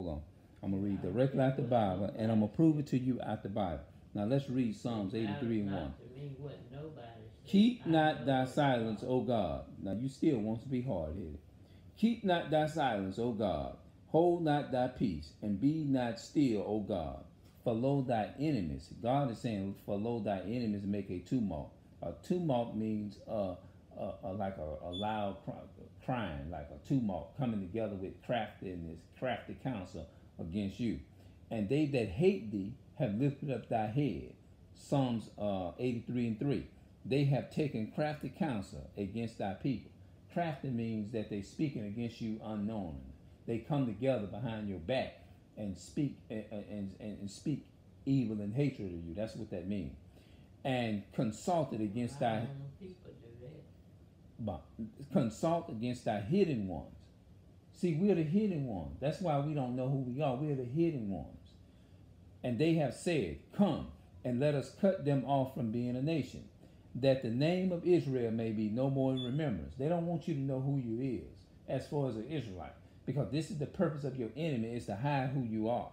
Hold on. I'm going to read directly out the Bible, and I'm going to prove it to you out the Bible. Now let's read Psalms 83 and 1. Keep not thy silence, O God. Now you still want to be hard-headed. Keep not thy silence, O God. Hold not thy peace, and be not still, O God. For lo thy enemies. God is saying, for lo thy enemies make a tumult. A tumult means like a loud crying, like a tumult coming together with crafty counsel against you. And they that hate thee have lifted up thy head. Psalms 83 and 3. They have taken crafty counsel against thy people. Crafty means that they speaking against you unknowingly. They come together behind your back and speak and speak evil and hatred of you. That's what that means. And consulted against thy consult against thy hidden ones. See, we're the hidden ones. That's why we don't know who we are. We're the hidden ones. And they have said, come and let us cut them off from being a nation, that the name of Israel may be no more in remembrance. They don't want you to know who you is as far as an Israelite, because this is the purpose of your enemy, is to hide who you are.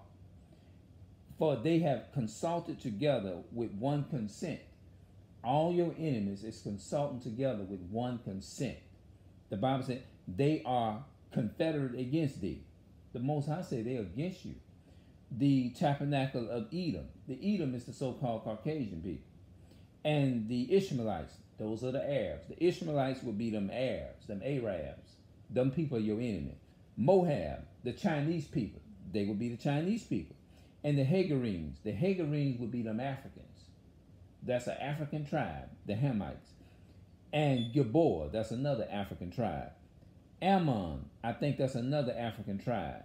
For they have consulted together with one consent. All your enemies is consulting together with one consent. The Bible said they are confederate against thee. The Most High said they're against you. The tabernacle of Edom. The Edom is the so-called Caucasian people. And the Ishmaelites, those are the Arabs. The Ishmaelites would be them Arabs, them Arabs. Them people are your enemy. Moab, the Chinese people, they would be the Chinese people. And the Hagarenes would be them Africans. That's an African tribe, the Hamites. And Gabor, that's another African tribe. Ammon, I think that's another African tribe.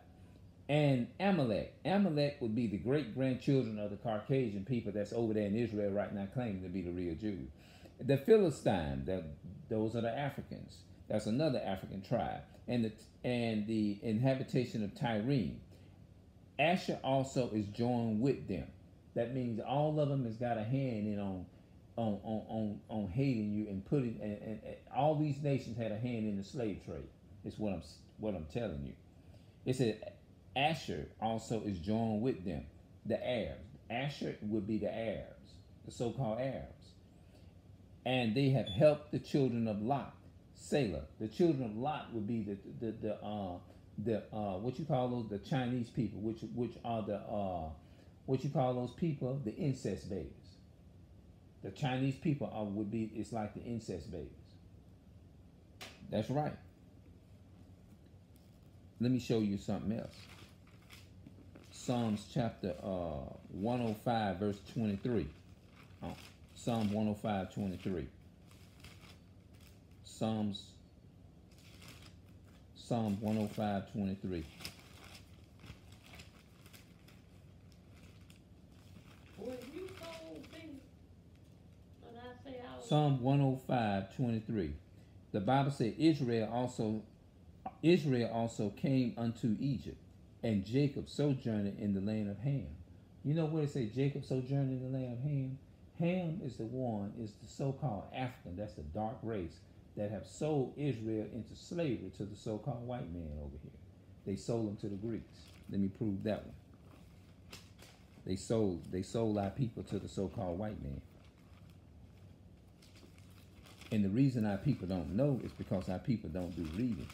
And Amalek would be the great-grandchildren of the Caucasian people that's over there in Israel right now claiming to be the real Jews. The Philistines, those are the Africans. That's another African tribe. And the inhabitation of Tyrene. Asher also is joined with them. That means all of them has got a hand in on hating you and putting and all these nations had a hand in the slave trade. Is what I'm telling you. It said Asher also is joined with them, the Arabs. Asher would be the Arabs, the so-called Arabs, and they have helped the children of Lot. Selah. The children of Lot would be the what you call those, the Chinese people, which are the what you call those people, the incest babies. The Chinese people it's like the incest babies. That's right. Let me show you something else. Psalms chapter 105 verse 23. Psalm 105 23. Psalm 105 23. Psalm 105 23. The Bible said Israel also came unto Egypt, and Jacob sojourned in the land of Ham. You know where it says Jacob sojourned in the land of Ham? Ham is the so-called African. That's the dark race that have sold Israel into slavery to the so-called white man over here. They sold them to the Greeks. Let me prove that one. They sold our people to the so-called white man. And the reason our people don't know is because our people don't do reading.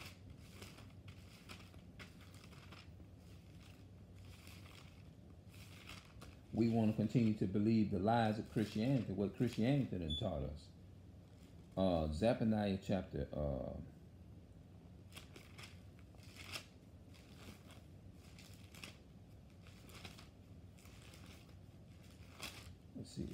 We want to continue to believe the lies of Christianity, what Christianity done taught us. Zephaniah chapter let's see.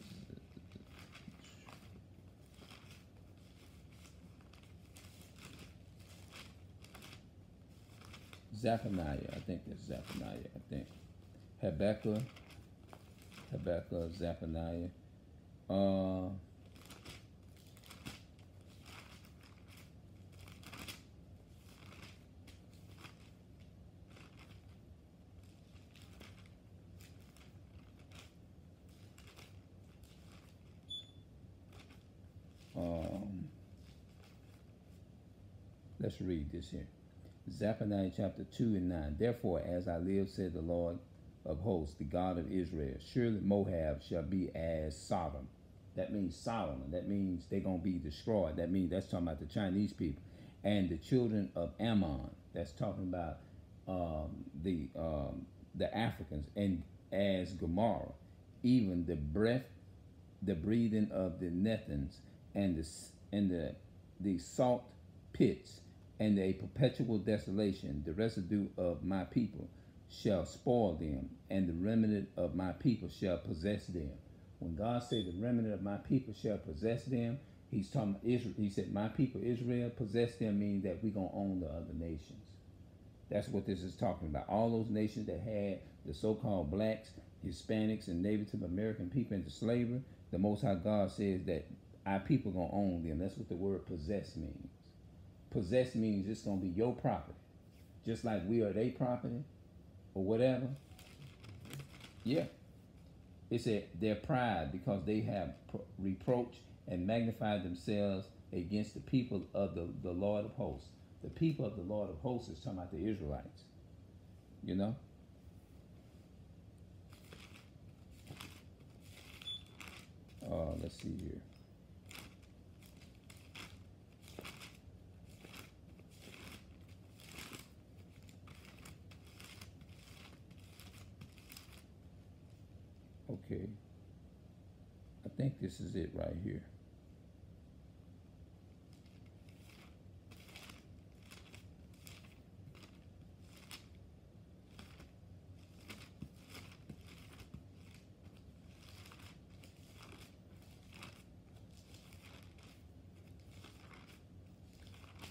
Zephaniah, I think it's Zephaniah, I think. Habakkuk, Zephaniah. Let's read this here. Zephaniah chapter 2 and 9. Therefore, as I live, said the Lord of hosts, the God of Israel, surely Moab shall be as Sodom. That means Solomon. That means they're going to be destroyed. That means that's talking about the Chinese people. And the children of Ammon. That's talking about the Africans. And as Gomorrah, even the breathing of the Nethans, and the salt pits, and a perpetual desolation, the residue of my people shall spoil them, and the remnant of my people shall possess them. When God said the remnant of my people shall possess them, he's talking about Israel. He said, my people Israel possess them, meaning that we're going to own the other nations. That's what this is talking about. All those nations that had the so-called blacks, Hispanics, and Native American people into slavery, the Most High God says that our people going to own them. That's what the word possess means. Possess means it's going to be your property. Just like we are their property or whatever. Yeah. It said their pride, because they have reproached and magnified themselves against the people of the Lord of hosts. The people of the Lord of hosts is talking about the Israelites. You know? Let's see here. Okay. I think this is it right here.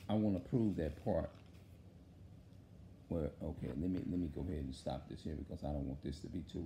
I want to prove that part. Well, okay, let me go ahead and stop this here because I don't want this to be too long.